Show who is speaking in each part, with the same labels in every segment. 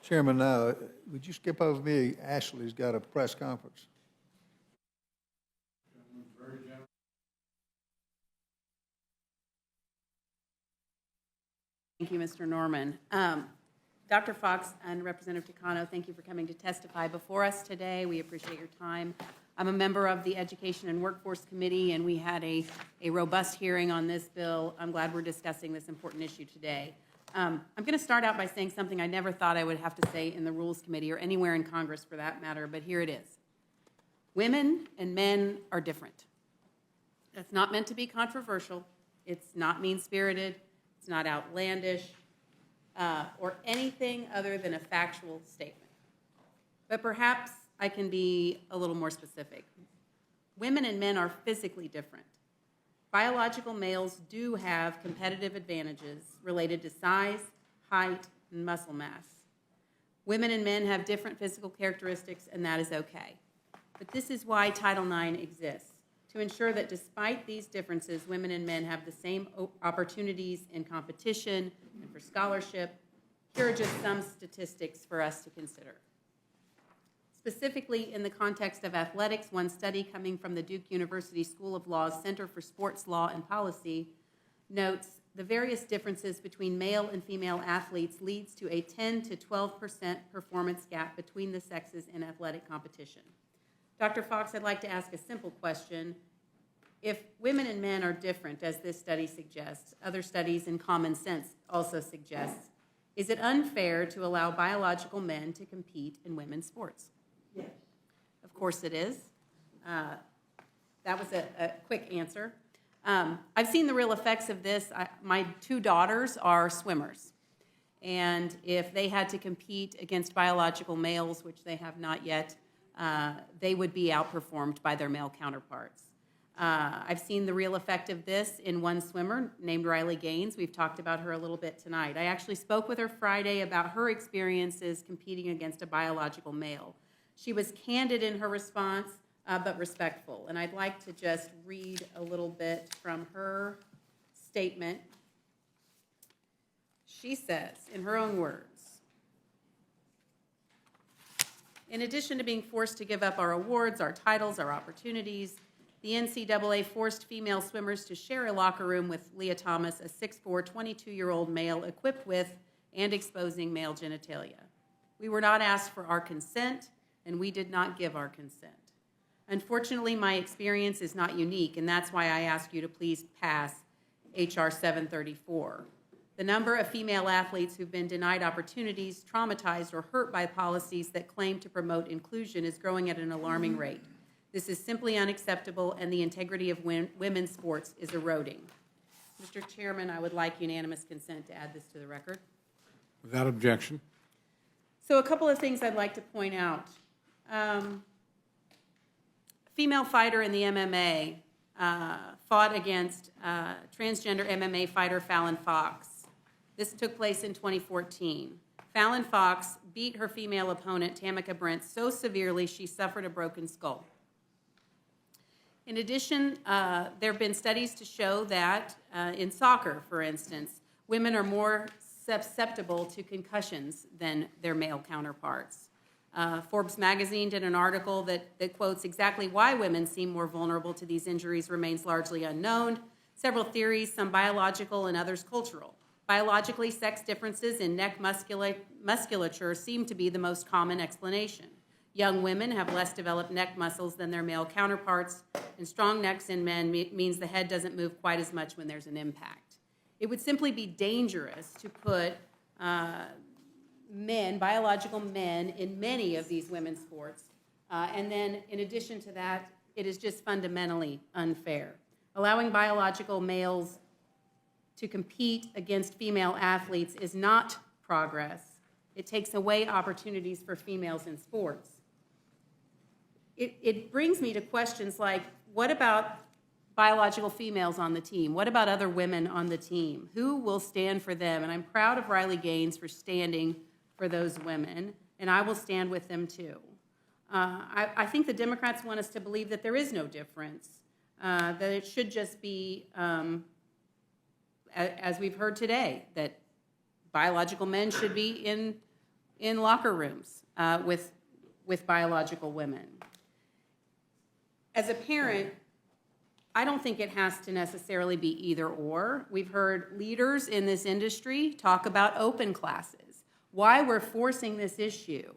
Speaker 1: Mr. Chairman, would you skip over me? Ashley's got a press conference.
Speaker 2: Thank you, Mr. Norman. Dr. Fox and Representative Takano, thank you for coming to testify before us today. We appreciate your time. I'm a member of the Education and Workforce Committee, and we had a robust hearing on this bill. I'm glad we're discussing this important issue today. I'm going to start out by saying something I never thought I would have to say in the Rules Committee or anywhere in Congress for that matter, but here it is. Women and men are different. That's not meant to be controversial. It's not mean-spirited. It's not outlandish or anything other than a factual statement. But perhaps I can be a little more specific. Women and men are physically different. Biological males do have competitive advantages related to size, height, and muscle mass. Women and men have different physical characteristics, and that is okay. But this is why Title IX exists, to ensure that despite these differences, women and men have the same opportunities in competition and for scholarship. Here are just some statistics for us to consider. Specifically, in the context of athletics, one study coming from the Duke University School of Law's Center for Sports Law and Policy notes the various differences between male and female athletes leads to a 10 to 12% performance gap between the sexes in athletic competition. Dr. Fox, I'd like to ask a simple question. If women and men are different, as this study suggests, other studies in common sense also suggest, is it unfair to allow biological men to compete in women's sports? Yes. Of course it is. That was a quick answer. I've seen the real effects of this. My two daughters are swimmers. And if they had to compete against biological males, which they have not yet, they would be outperformed by their male counterparts. I've seen the real effect of this in one swimmer named Riley Gaines. We've talked about her a little bit tonight. I actually spoke with her Friday about her experiences competing against a biological male. She was candid in her response, but respectful. And I'd like to just read a little bit from her statement. She says, in her own words, "In addition to being forced to give up our awards, our titles, our opportunities, the NCAA forced female swimmers to share a locker room with Leah Thomas, a 6'4", 22-year-old male equipped with and exposing male genitalia. We were not asked for our consent, and we did not give our consent. Unfortunately, my experience is not unique, and that's why I ask you to please pass H.R. 734. The number of female athletes who've been denied opportunities, traumatized, or hurt by policies that claim to promote inclusion is growing at an alarming rate. This is simply unacceptable, and the integrity of women's sports is eroding." Mr. Chairman, I would like unanimous consent to add this to the record.
Speaker 3: Without objection.
Speaker 2: So a couple of things I'd like to point out. Female fighter in the MMA fought against transgender MMA fighter Fallon Fox. This took place in 2014. Fallon Fox beat her female opponent, Tamika Brent, so severely she suffered a broken skull. In addition, there have been studies to show that in soccer, for instance, women are more susceptible to concussions than their male counterparts. Forbes magazine did an article that quotes exactly why women seem more vulnerable to these injuries remains largely unknown. Several theories, some biological and others cultural. Biologically, sex differences in neck musculature seem to be the most common explanation. Young women have less developed neck muscles than their male counterparts, and strong necks in men means the head doesn't move quite as much when there's an impact. It would simply be dangerous to put men, biological men, in many of these women's sports. And then, in addition to that, it is just fundamentally unfair. Allowing biological males to compete against female athletes is not progress. It takes away opportunities for females in sports. It brings me to questions like, what about biological females on the team? What about other women on the team? Who will stand for them? And I'm proud of Riley Gaines for standing for those women, and I will stand with them too. I think the Democrats want us to believe that there is no difference, that it should just be, as we've heard today, that biological men should be in locker rooms with biological women. As a parent, I don't think it has to necessarily be either or. We've heard leaders in this industry talk about open classes. Why we're forcing this issue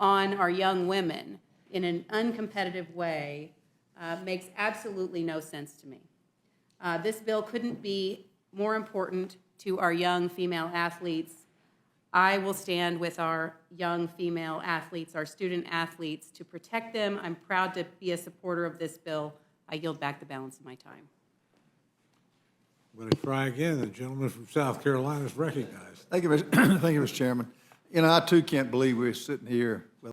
Speaker 2: on our young women in an uncompetitive way makes absolutely no sense to me. This bill couldn't be more important to our young female athletes. I will stand with our young female athletes, our student athletes, to protect them. I'm proud to be a supporter of this bill. I yield back the balance of my time.
Speaker 3: I'm going to try again. The gentleman from South Carolina is recognized.
Speaker 1: Thank you, Mr. Chairman. You know, I too can't believe we're sitting here